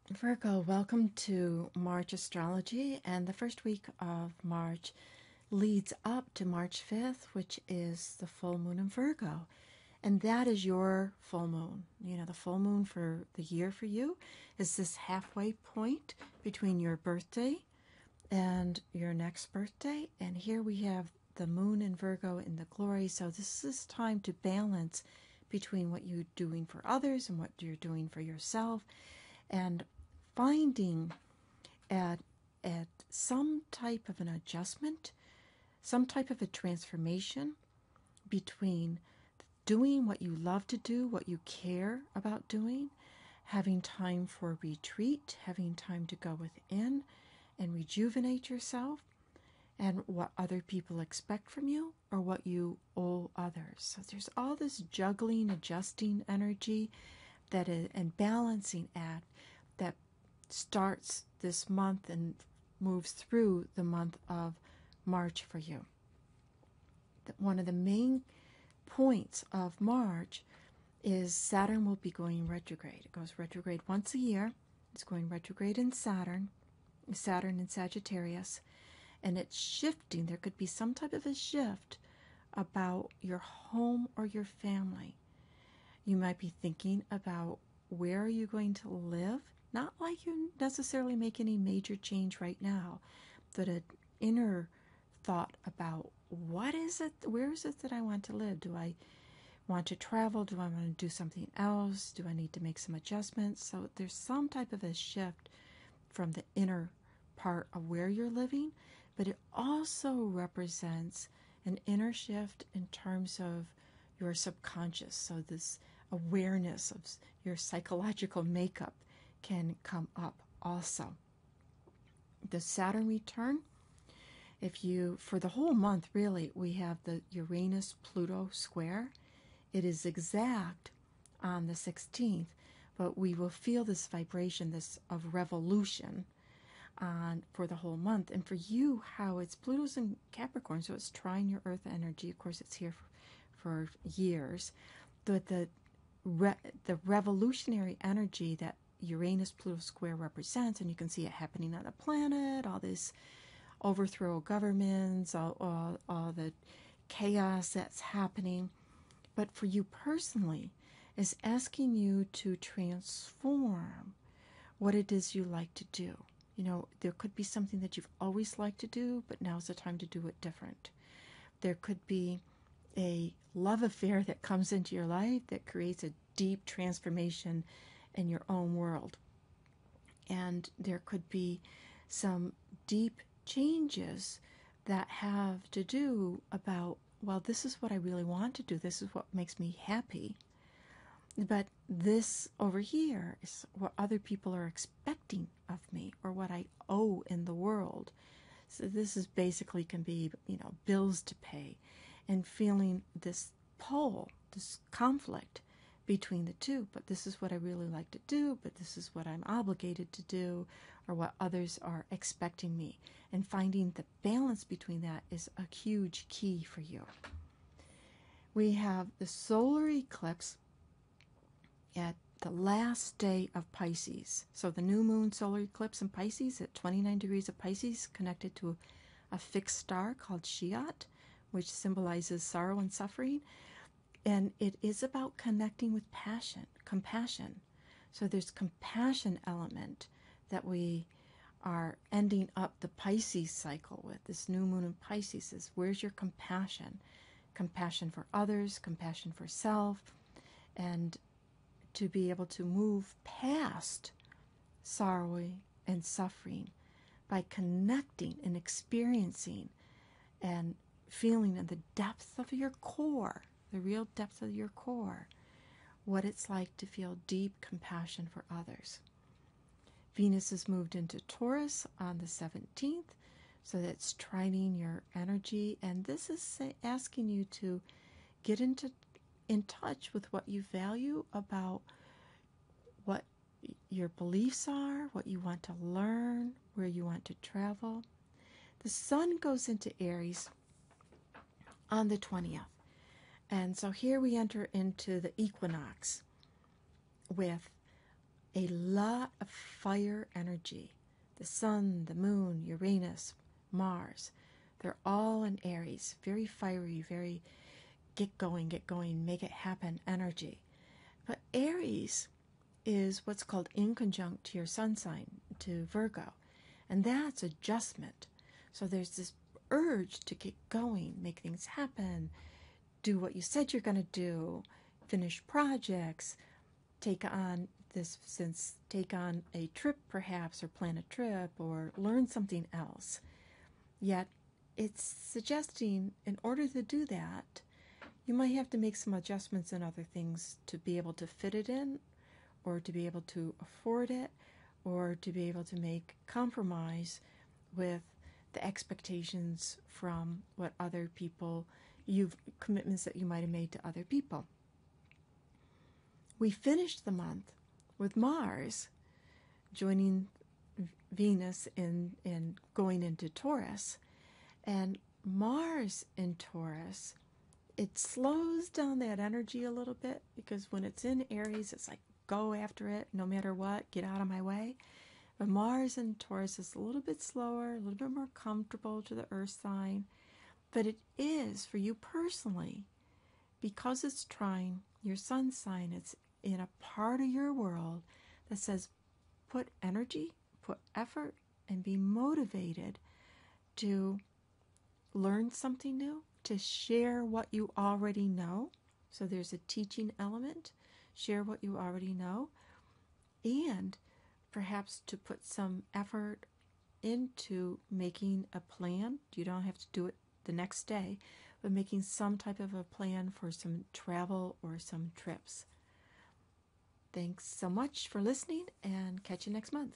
Virgo, welcome to March Astrology, and the first week of March leads up to March 5th, which is the full moon in Virgo. And that is your full moon. You know, the full moon for the year for you is this halfway point between your birthday and your next birthday. And here we have the moon in Virgo in the glory. So this is time to balance between what you're doing for others and what you're doing for yourself, and finding at some type of an adjustment, some type of a transformation between doing what you love to do, what you care about doing, having time for retreat, having time to go within and rejuvenate yourself, and what other people expect from you or what you owe others. So there's all this juggling, adjusting energy that is, and balancing act that starts this month and moves through the month of March for you. One of the main points of March is Saturn will be going retrograde. It goes retrograde once a year. It's going retrograde in Saturn in Sagittarius, and it's shifting. There could be some type of a shift about your home or your family. You might be thinking about where are you going to live. Not like you necessarily make any major change right now, but an inner thought about what is it, where is it that I want to live? Do I want to travel? Do I want to do something else? Do I need to make some adjustments? So there's some type of a shift from the inner part of where you're living, but it also represents an inner shift in terms of your subconscious. So this awareness of your psychological makeup can come up also. The Saturn return, if you, for the whole month really, we have the Uranus-Pluto square. It is exact on the 16th, but we will feel this vibration, this of revolution on for the whole month. And for you, how it's Pluto's in Capricorn, so it's trying your earth energy. Of course, it's here for years. But the revolutionary energy that Uranus-Pluto square represents, and you can see it happening on the planet, all this overthrow of governments, all the chaos that's happening. But for you personally, is asking you to transform what it is you like to do. You know, there could be something that you've always liked to do, but now's the time to do it different. There could be a love affair that comes into your life that creates a deep transformation in your own world. And there could be some deep changes that have to do about, well, this is what I really want to do. This is what makes me happy. But this over here is what other people are expecting of me or what I owe in the world. So this is basically can be, bills to pay, and feeling this pull, this conflict between the two. But this is what I really like to do, but this is what I'm obligated to do, or what others are expecting me. And finding the balance between that is a huge key for you. We have the solar eclipse at the last day of Pisces. So the new moon solar eclipse in Pisces at 29 degrees of Pisces, connected to a fixed star called Shiat, which symbolizes sorrow and suffering. And it is about connecting with passion, compassion. So there's compassion element that we are ending up the Pisces cycle with. This new moon in Pisces is, where's your compassion? Compassion for others, compassion for self, and to be able to move past sorrow and suffering by connecting and experiencing and feeling in the depth of your core, the real depth of your core, what it's like to feel deep compassion for others. Venus has moved into Taurus on the 17th, so that's trining your energy, and this is asking you to get in touch with what you value about what your beliefs are, what you want to learn, where you want to travel. The sun goes into Aries on the 20th. And so here we enter into the equinox with a lot of fire energy. The sun, the moon, Uranus, Mars, they're all in Aries. Very fiery, very get going, make it happen energy. But Aries is what's called inconjunct to your sun sign, to Virgo. And that's adjustment. So there's this urge to get going, make things happen, do what you said you're going to do, finish projects, take on a trip perhaps, or plan a trip, or learn something else. Yet it's suggesting in order to do that, you might have to make some adjustments in other things to be able to fit it in, or to be able to afford it, or to be able to make compromise with the expectations from what other people, commitments that you might have made to other people. We finished the month with Mars joining Venus in going into Taurus. And Mars in Taurus, it slows down that energy a little bit, because when it's in Aries, it's like, go after it, no matter what, get out of my way. But Mars in Taurus is a little bit slower, a little bit more comfortable to the earth sign. But it is, for you personally, because it's trine your sun sign, it's in a part of your world that says put energy, put effort, and be motivated to learn something new, to share what you already know. So there's a teaching element. Share what you already know, and perhaps to put some effort into making a plan. You don't have to do it the next day, but making some type of a plan for some travel or some trips. Thanks so much for listening, and catch you next month.